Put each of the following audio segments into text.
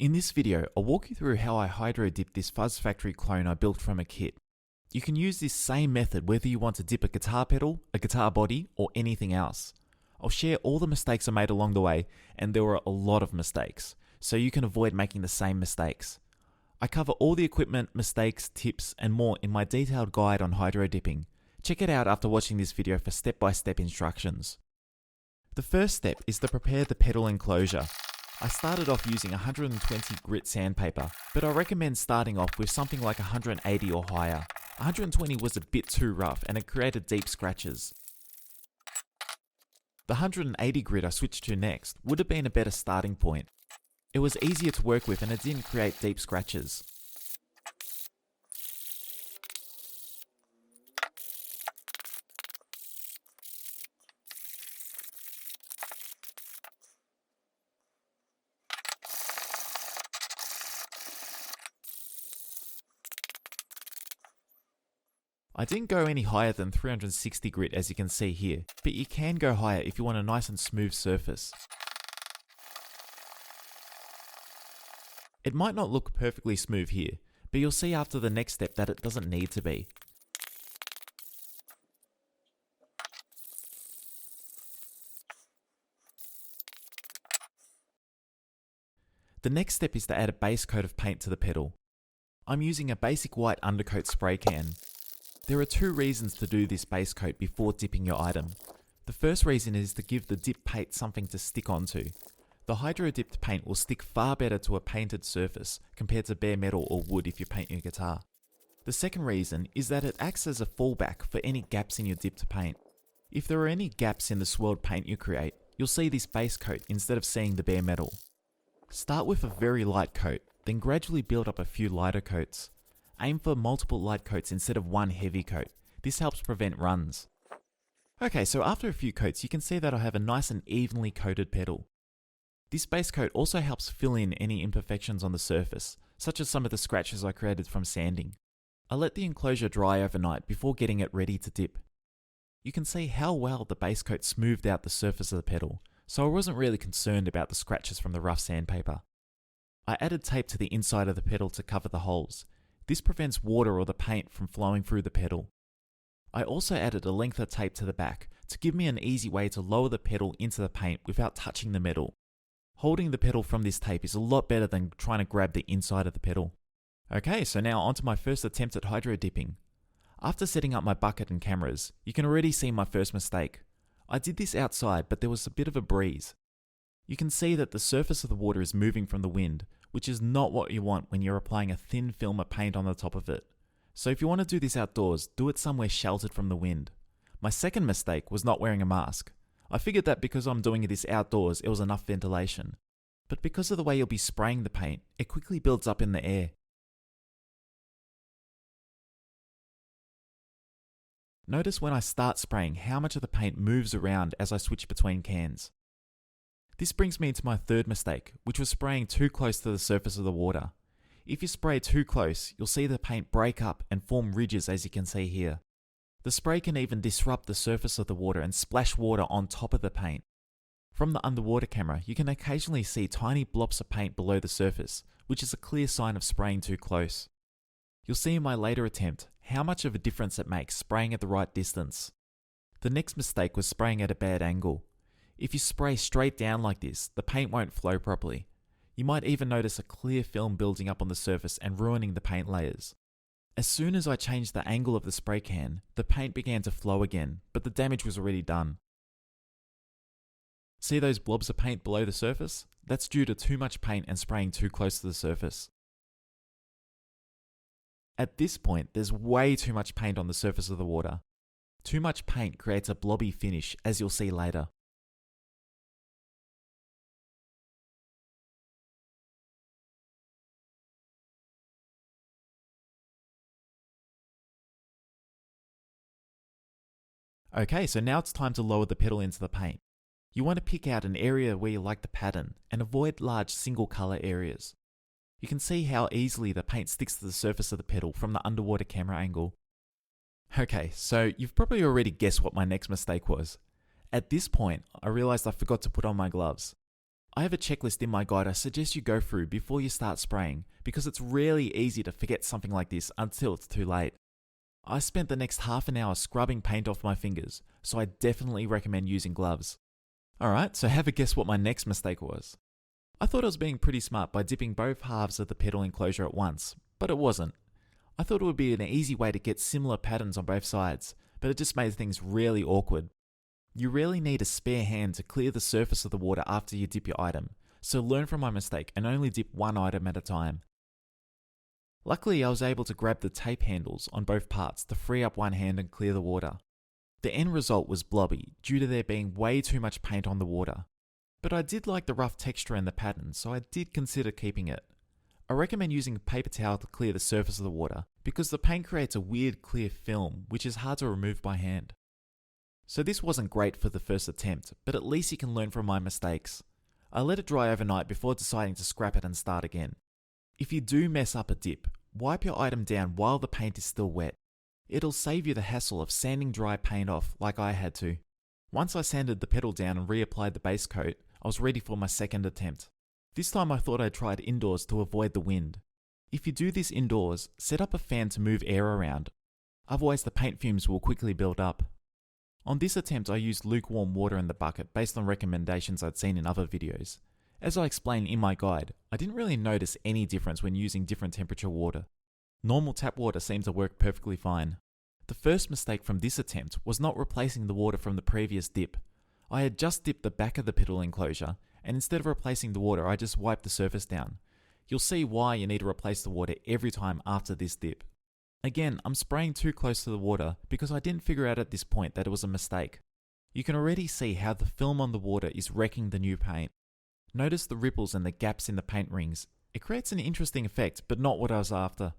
In this video, I'll walk you through how I hydro dip this Fuzz Factory clone I built from a kit. You can use this same method whether you want to dip a guitar pedal, a guitar body, or anything else. I'll share all the mistakes I made along the way, and there were a lot of mistakes, so you can avoid making the same mistakes. I cover all the equipment, mistakes, tips, and more in my detailed guide on hydro dipping. Check it out after watching this video for step-by-step instructions. The first step is to prepare the pedal enclosure. I started off using 120 grit sandpaper, but I recommend starting off with something like 180 or higher. 120 was a bit too rough and it created deep scratches. The 180 grit I switched to next would have been a better starting point. It was easier to work with and it didn't create deep scratches. I didn't go any higher than 360 grit as you can see here, but you can go higher if you want a nice and smooth surface. It might not look perfectly smooth here, but you'll see after the next step that it doesn't need to be. The next step is to add a base coat of paint to the pedal. I'm using a basic white undercoat spray can. There are two reasons to do this base coat before dipping your item. The first reason is to give the dip paint something to stick onto. The hydro dipped paint will stick far better to a painted surface compared to bare metal or wood if you paint your guitar. The second reason is that it acts as a fallback for any gaps in your dipped paint. If there are any gaps in the swirled paint you create, you'll see this base coat instead of seeing the bare metal. Start with a very light coat, then gradually build up a few lighter coats. Aim for multiple light coats instead of one heavy coat. This helps prevent runs. Okay, so after a few coats you can see that I have a nice and evenly coated pedal. This base coat also helps fill in any imperfections on the surface, such as some of the scratches I created from sanding. I let the enclosure dry overnight before getting it ready to dip. You can see how well the base coat smoothed out the surface of the pedal, so I wasn't really concerned about the scratches from the rough sandpaper. I added tape to the inside of the pedal to cover the holes. This prevents water or the paint from flowing through the pedal. I also added a length of tape to the back to give me an easy way to lower the pedal into the paint without touching the metal. Holding the pedal from this tape is a lot better than trying to grab the inside of the pedal. Okay, so now onto my first attempt at hydro dipping. After setting up my bucket and cameras, you can already see my first mistake. I did this outside, but there was a bit of a breeze. You can see that the surface of the water is moving from the wind, which is not what you want when you're applying a thin film of paint on the top of it. So if you want to do this outdoors, do it somewhere sheltered from the wind. My second mistake was not wearing a mask. I figured that because I'm doing this outdoors, it was enough ventilation. But because of the way you'll be spraying the paint, it quickly builds up in the air. Notice when I start spraying how much of the paint moves around as I switch between cans. This brings me to my third mistake, which was spraying too close to the surface of the water. If you spray too close, you'll see the paint break up and form ridges as you can see here. The spray can even disrupt the surface of the water and splash water on top of the paint. From the underwater camera, you can occasionally see tiny blobs of paint below the surface, which is a clear sign of spraying too close. You'll see in my later attempt how much of a difference it makes spraying at the right distance. The next mistake was spraying at a bad angle. If you spray straight down like this, the paint won't flow properly. You might even notice a clear film building up on the surface and ruining the paint layers. As soon as I changed the angle of the spray can, the paint began to flow again, but the damage was already done. See those blobs of paint below the surface? That's due to too much paint and spraying too close to the surface. At this point, there's way too much paint on the surface of the water. Too much paint creates a blobby finish, as you'll see later. Okay, so now it's time to lower the pedal into the paint. You want to pick out an area where you like the pattern and avoid large single color areas. You can see how easily the paint sticks to the surface of the pedal from the underwater camera angle. Okay, so you've probably already guessed what my next mistake was. At this point, I realized I forgot to put on my gloves. I have a checklist in my guide I suggest you go through before you start spraying because it's really easy to forget something like this until it's too late. I spent the next half an hour scrubbing paint off my fingers, so I definitely recommend using gloves. Alright, so have a guess what my next mistake was. I thought I was being pretty smart by dipping both halves of the petal enclosure at once, but it wasn't. I thought it would be an easy way to get similar patterns on both sides, but it just made things really awkward. You really need a spare hand to clear the surface of the water after you dip your item, so learn from my mistake and only dip one item at a time. Luckily, I was able to grab the tape handles on both parts to free up one hand and clear the water. The end result was blobby due to there being way too much paint on the water. But I did like the rough texture and the pattern, so I did consider keeping it. I recommend using a paper towel to clear the surface of the water because the paint creates a weird clear film which is hard to remove by hand. So this wasn't great for the first attempt, but at least you can learn from my mistakes. I let it dry overnight before deciding to scrap it and start again. If you do mess up a dip, wipe your item down while the paint is still wet. It'll save you the hassle of sanding dry paint off like I had to. Once I sanded the petal down and reapplied the base coat, I was ready for my second attempt. This time I thought I'd try it indoors to avoid the wind. If you do this indoors, set up a fan to move air around. Otherwise the paint fumes will quickly build up. On this attempt I used lukewarm water in the bucket based on recommendations I'd seen in other videos. As I explained in my guide, I didn't really notice any difference when using different temperature water. Normal tap water seemed to work perfectly fine. The first mistake from this attempt was not replacing the water from the previous dip. I had just dipped the back of the petal enclosure, and instead of replacing the water I just wiped the surface down. You'll see why you need to replace the water every time after this dip. Again, I'm spraying too close to the water because I didn't figure out at this point that it was a mistake. You can already see how the film on the water is wrecking the new paint. Notice the ripples and the gaps in the paint rings. It creates an interesting effect, but not what I was after.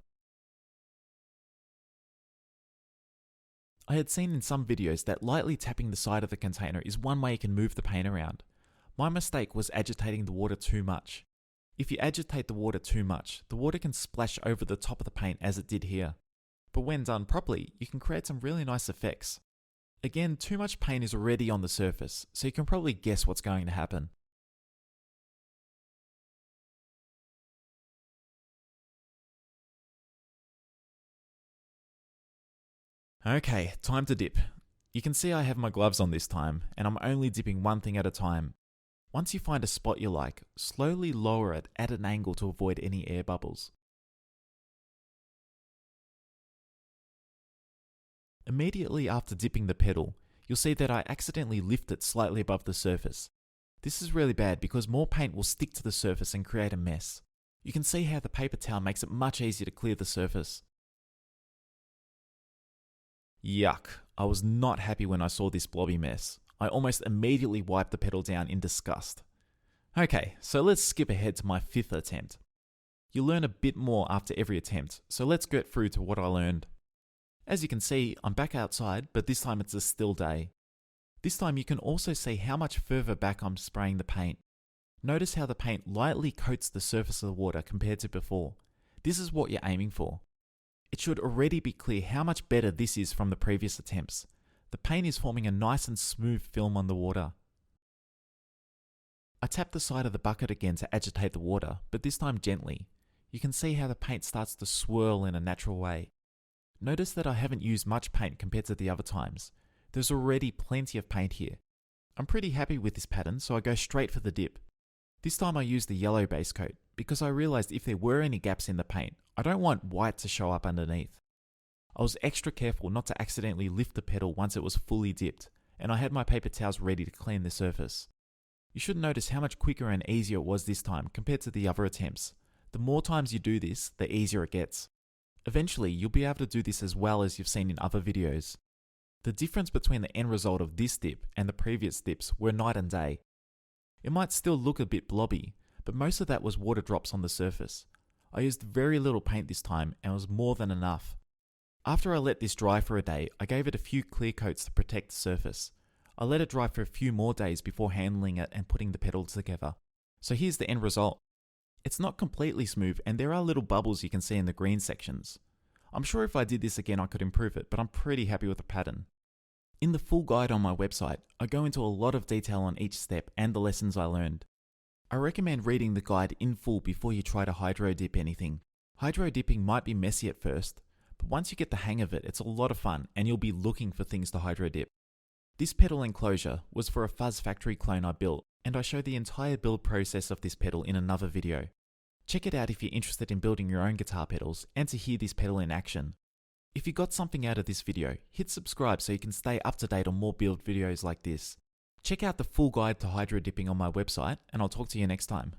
I had seen in some videos that lightly tapping the side of the container is one way you can move the paint around. My mistake was agitating the water too much. If you agitate the water too much, the water can splash over the top of the paint as it did here. But when done properly, you can create some really nice effects. Again, too much paint is already on the surface, so you can probably guess what's going to happen. Okay, time to dip. You can see I have my gloves on this time, and I'm only dipping one thing at a time. Once you find a spot you like, slowly lower it at an angle to avoid any air bubbles. Immediately after dipping the petal, you'll see that I accidentally lift it slightly above the surface. This is really bad because more paint will stick to the surface and create a mess. You can see how the paper towel makes it much easier to clear the surface. Yuck, I was not happy when I saw this blobby mess. I almost immediately wiped the petal down in disgust. Okay, so let's skip ahead to my fifth attempt. You learn a bit more after every attempt, so let's get through to what I learned. As you can see, I'm back outside, but this time it's a still day. This time you can also see how much further back I'm spraying the paint. Notice how the paint lightly coats the surface of the water compared to before. This is what you're aiming for. It should already be clear how much better this is from the previous attempts. The paint is forming a nice and smooth film on the water. I tap the side of the bucket again to agitate the water, but this time gently. You can see how the paint starts to swirl in a natural way. Notice that I haven't used much paint compared to the other times. There's already plenty of paint here. I'm pretty happy with this pattern, so I go straight for the dip. This time I use the yellow base coat, because I realized if there were any gaps in the paint, I don't want white to show up underneath. I was extra careful not to accidentally lift the petal once it was fully dipped, and I had my paper towels ready to clean the surface. You should notice how much quicker and easier it was this time compared to the other attempts. The more times you do this, the easier it gets. Eventually, you'll be able to do this as well as you've seen in other videos. The difference between the end result of this dip and the previous dips were night and day. It might still look a bit blobby, but most of that was water drops on the surface. I used very little paint this time and it was more than enough. After I let this dry for a day, I gave it a few clear coats to protect the surface. I let it dry for a few more days before handling it and putting the petals together. So here's the end result. It's not completely smooth and there are little bubbles you can see in the green sections. I'm sure if I did this again I could improve it, but I'm pretty happy with the pattern. In the full guide on my website, I go into a lot of detail on each step and the lessons I learned. I recommend reading the guide in full before you try to hydro dip anything. Hydro dipping might be messy at first, but once you get the hang of it, it's a lot of fun and you'll be looking for things to hydro dip. This pedal enclosure was for a Fuzz Factory clone I built, and I show the entire build process of this pedal in another video. Check it out if you're interested in building your own guitar pedals and to hear this pedal in action. If you got something out of this video, hit subscribe so you can stay up to date on more build videos like this. Check out the full guide to hydro dipping on my website, and I'll talk to you next time.